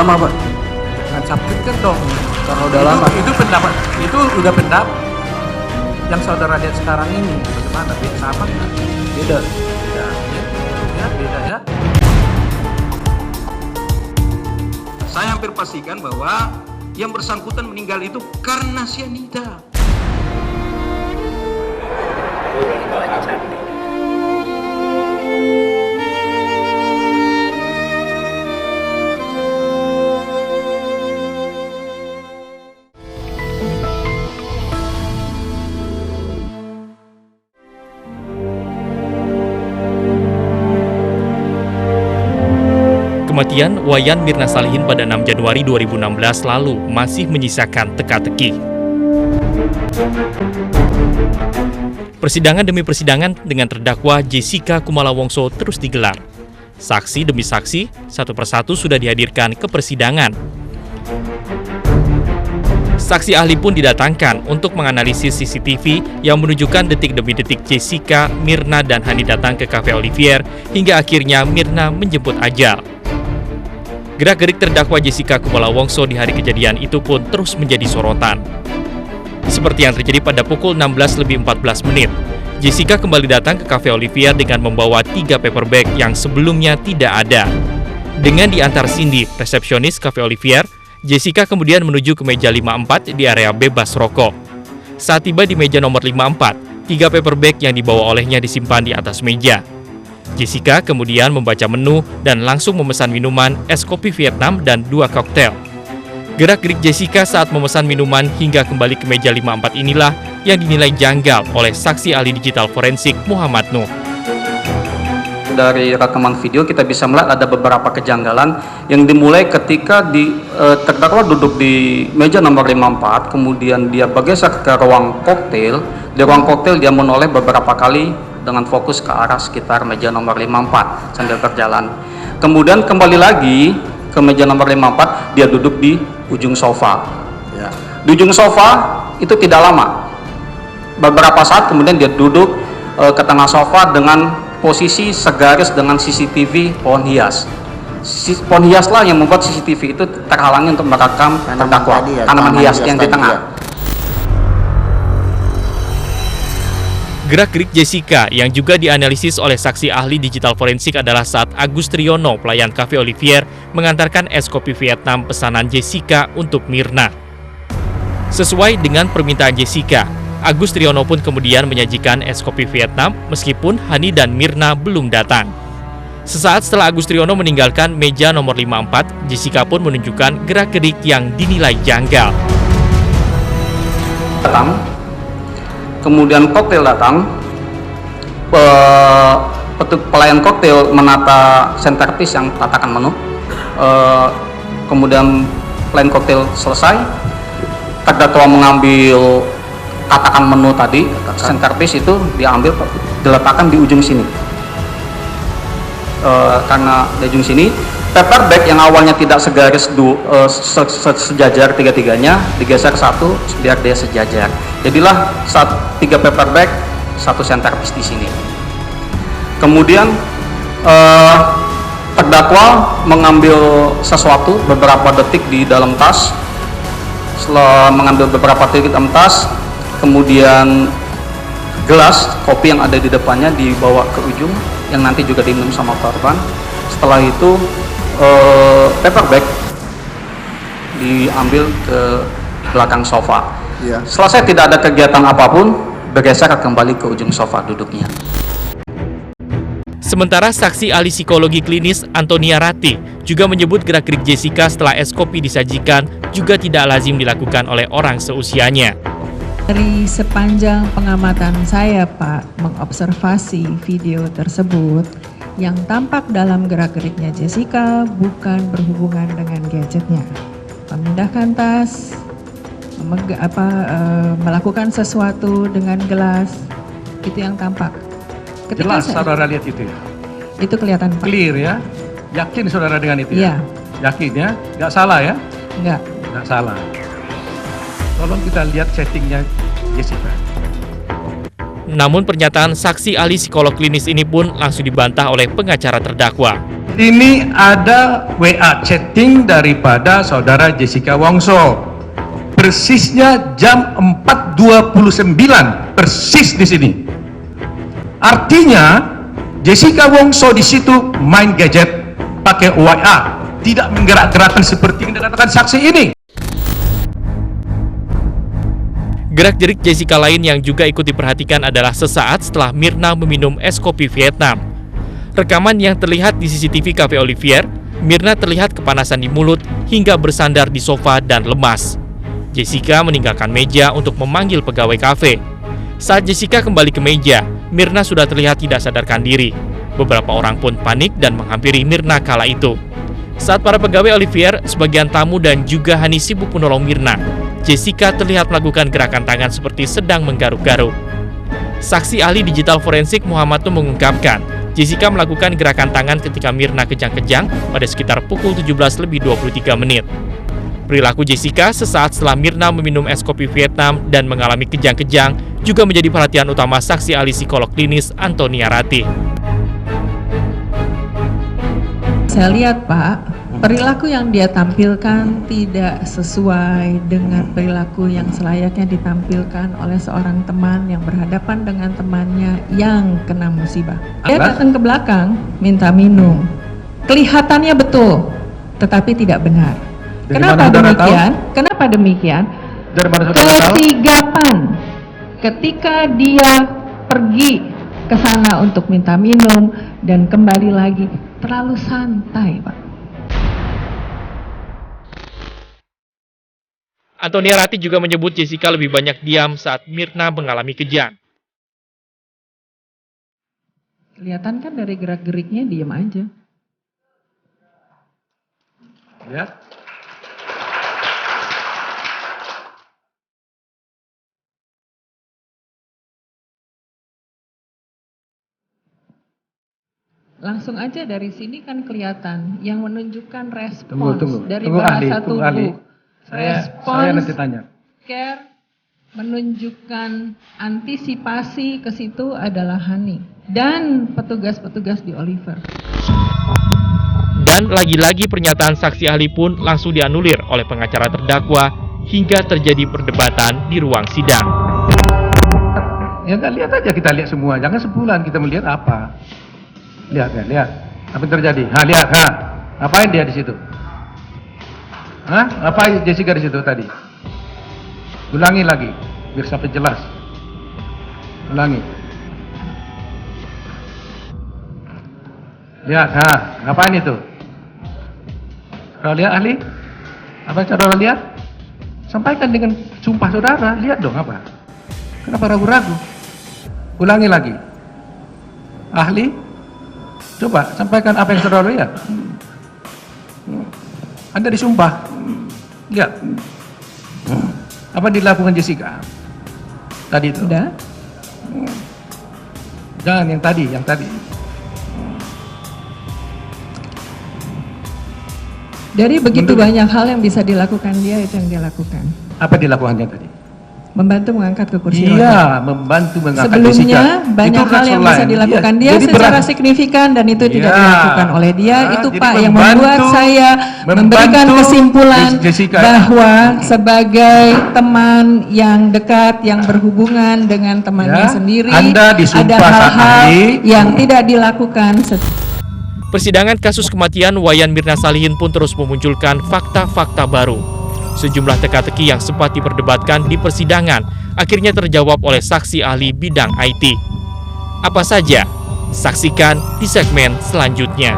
lama, Pak? Jangan subjektif dong. Karena udah lama. Itu pendapat, itu udah pendapat. Yang saudara lihat sekarang ini bagaimana? Sama nggak? Beda. Beda, ya beda ya. Saya hampir pastikan bahwa yang bersangkutan meninggal itu karena cyanida. Kematian Wayan Mirna Salihin pada 6 Januari 2016 lalu masih menyisakan teka-teki. Persidangan demi persidangan dengan terdakwa Jessica Kumala Wongso terus digelar. Saksi demi saksi, satu persatu sudah dihadirkan ke persidangan. Saksi ahli pun didatangkan untuk menganalisis CCTV yang menunjukkan detik demi detik Jessica, Mirna, dan Hani datang ke Cafe Olivier hingga akhirnya Mirna menjemput ajal. Gerak-gerik terdakwa Jessica Kumala Wongso di hari kejadian itu pun terus menjadi sorotan. Seperti yang terjadi pada pukul 16:14, Jessica kembali datang ke Cafe Olivier dengan membawa 3 paper bag yang sebelumnya tidak ada. Dengan diantar Cindy, resepsionis Cafe Olivier, Jessica kemudian menuju ke meja 54 di area bebas rokok. Saat tiba di meja nomor 54, 3 paper bag yang dibawa olehnya disimpan di atas meja. Jessica kemudian membaca menu dan langsung memesan minuman, es kopi Vietnam, dan 2 koktail. Gerak-gerik Jessica saat memesan minuman hingga kembali ke meja 54 inilah yang dinilai janggal oleh saksi ahli digital forensik Muhammad Nuh. Dari rekaman video kita bisa melihat ada beberapa kejanggalan yang dimulai ketika terdakwa duduk di meja nomor 54, kemudian dia bergeser ke ruang koktail. Di ruang koktail dia menoleh beberapa kali dengan fokus ke arah sekitar meja nomor 54 sambil berjalan. Kemudian kembali lagi ke meja nomor 54, dia duduk di ujung sofa. Ya. Di ujung sofa itu tidak lama. Beberapa saat kemudian dia duduk ke tengah sofa dengan posisi segaris dengan CCTV pohon hias. Pohon hiaslah yang membuat CCTV itu terhalangi untuk merekam terdakwa. Tanaman hias yang di tengah. Gerak-gerik Jessica yang juga dianalisis oleh saksi ahli digital forensik adalah saat Agus Triyono, pelayan Cafe Olivier, mengantarkan es kopi Vietnam pesanan Jessica untuk Mirna. Sesuai dengan permintaan Jessica, Agus Triyono pun kemudian menyajikan es kopi Vietnam meskipun Hani dan Mirna belum datang. Sesaat setelah Agus Triyono meninggalkan meja nomor 54, Jessica pun menunjukkan gerak-gerik yang dinilai janggal. Datang, kemudian koktail datang, pelayan koktail menata centerpiece yang tatakan menu, kemudian pelayan koktail selesai, terdakwa mengambil tatakan menu tadi, centerpiece itu diambil, diletakkan di ujung sini. Karena di ujung sini, paper bag yang awalnya tidak segaris sejajar tiga-tiganya digeser satu biar dia sejajar. Jadilah 3 paper bag, 1 centerpiece di sini. Kemudian terdakwa mengambil sesuatu beberapa detik di dalam tas. Setelah mengambil beberapa detik di dalam tas, kemudian gelas kopi yang ada di depannya dibawa ke ujung yang nanti juga diminum sama korban. Setelah itu paper bag diambil ke belakang sofa. Ya. Selesai tidak ada kegiatan apapun, bergeser kembali ke ujung sofa duduknya. Sementara saksi ahli psikologi klinis Antonia Rati juga menyebut gerak-gerik Jessica setelah es kopi disajikan juga tidak lazim dilakukan oleh orang seusianya. Dari sepanjang pengamatan saya, Pak, mengobservasi video tersebut, yang tampak dalam gerak-geriknya Jessica bukan berhubungan dengan gadgetnya. Memindahkan tas, melakukan sesuatu dengan gelas, itu yang tampak. Jelas saudara lihat itu ya? Itu kelihatan, Pak. Clear ya? Yakin saudara dengan itu ya? Iya. Yakin ya? Nggak salah ya? Enggak. Nggak salah. Tolong kita lihat settingnya Jessica. Namun pernyataan saksi ahli psikolog klinis ini pun langsung dibantah oleh pengacara terdakwa. Ini ada WA chatting daripada saudara Jessica Wongso. Persisnya jam 4.29, persis di sini. Artinya Jessica Wongso di situ main gadget, pakai WA, tidak menggerak-gerakkan seperti yang dikatakan saksi ini. Gerak-gerik Jessica lain yang juga ikut diperhatikan adalah sesaat setelah Myrna meminum es kopi Vietnam. Rekaman yang terlihat di CCTV Cafe Olivier, Myrna terlihat kepanasan di mulut hingga bersandar di sofa dan lemas. Jessica meninggalkan meja untuk memanggil pegawai kafe. Saat Jessica kembali ke meja, Myrna sudah terlihat tidak sadarkan diri. Beberapa orang pun panik dan menghampiri Myrna kala itu. Saat para pegawai Olivier, sebagian tamu dan juga Hani sibuk menolong Myrna, Jessica terlihat melakukan gerakan tangan seperti sedang menggaruk-garuk. Saksi ahli digital forensik Muhammad Nuh mengungkapkan, Jessica melakukan gerakan tangan ketika Myrna kejang-kejang pada sekitar pukul 17.23 menit. Perilaku Jessica sesaat setelah Myrna meminum es kopi Vietnam dan mengalami kejang-kejang juga menjadi perhatian utama saksi ahli psikolog klinis Antonia Ratih. Saya lihat Pak, perilaku yang dia tampilkan tidak sesuai dengan perilaku yang selayaknya ditampilkan oleh seorang teman yang berhadapan dengan temannya yang kena musibah. Dia datang ke belakang, minta minum. Kelihatannya betul, tetapi tidak benar. Kenapa demikian? Kenapa demikian? Kesigapan ketika dia pergi ke sana untuk minta minum dan kembali lagi terlalu santai, Pak. Antonia Ratih juga menyebut Jessica lebih banyak diam saat Myrna mengalami kejang. Kelihatan kan dari gerak-geriknya diam aja. Lihat. Langsung aja dari sini kan kelihatan yang menunjukkan respons dari tunggu, bahasa ahli, tubuh. Saya Respons nanti tanya. care menunjukkan antisipasi ke situ adalah Hani dan petugas-petugas di Olivier. Dan lagi-lagi pernyataan saksi ahli pun langsung dianulir oleh pengacara terdakwa hingga terjadi perdebatan di ruang sidang. Ya kan, lihat aja, kita lihat semua. Jangan sebulan kita melihat apa. Lihat kan, lihat. Apa yang terjadi? Lihat, Apain dia di situ? Apa Jessica di situ tadi? Ulangi lagi, biar sampai jelas. Ulangi. Lihat, ngapain itu? Kalau lihat ahli, apa yang saudara lihat? Sampaikan dengan sumpah saudara, lihat dong apa? Kenapa ragu-ragu? Ulangi lagi. Ahli, coba sampaikan apa yang saudara lihat. Anda disumpah. Lihat. Apa dilakukan Jessica? Tadi itu. Udah? Jangan yang tadi. Dari begitu banyak hal yang bisa dilakukan dia, itu yang dia lakukan. Apa dilakukannya tadi? Membantu mengangkat ke kursi roda. Iya, membantu mengangkat Sebelumnya Jessica. banyak Itu hal yang bisa lain. dilakukan Iya, dia jadi secara signifikan dan itu tidak Iya. dilakukan oleh dia. Itu Jadi Pak yang membuat saya memberikan kesimpulan Jessica bahwa sebagai teman yang dekat yang berhubungan dengan temannya Ya, sendiri, Anda disumpah ada hal-hal ahli. yang tidak dilakukan. Persidangan kasus kematian Wayan Myrna Salihin pun terus memunculkan fakta-fakta baru. Sejumlah teka-teki yang sempat diperdebatkan di persidangan akhirnya terjawab oleh saksi ahli bidang IT. Apa saja? Saksikan di segmen selanjutnya.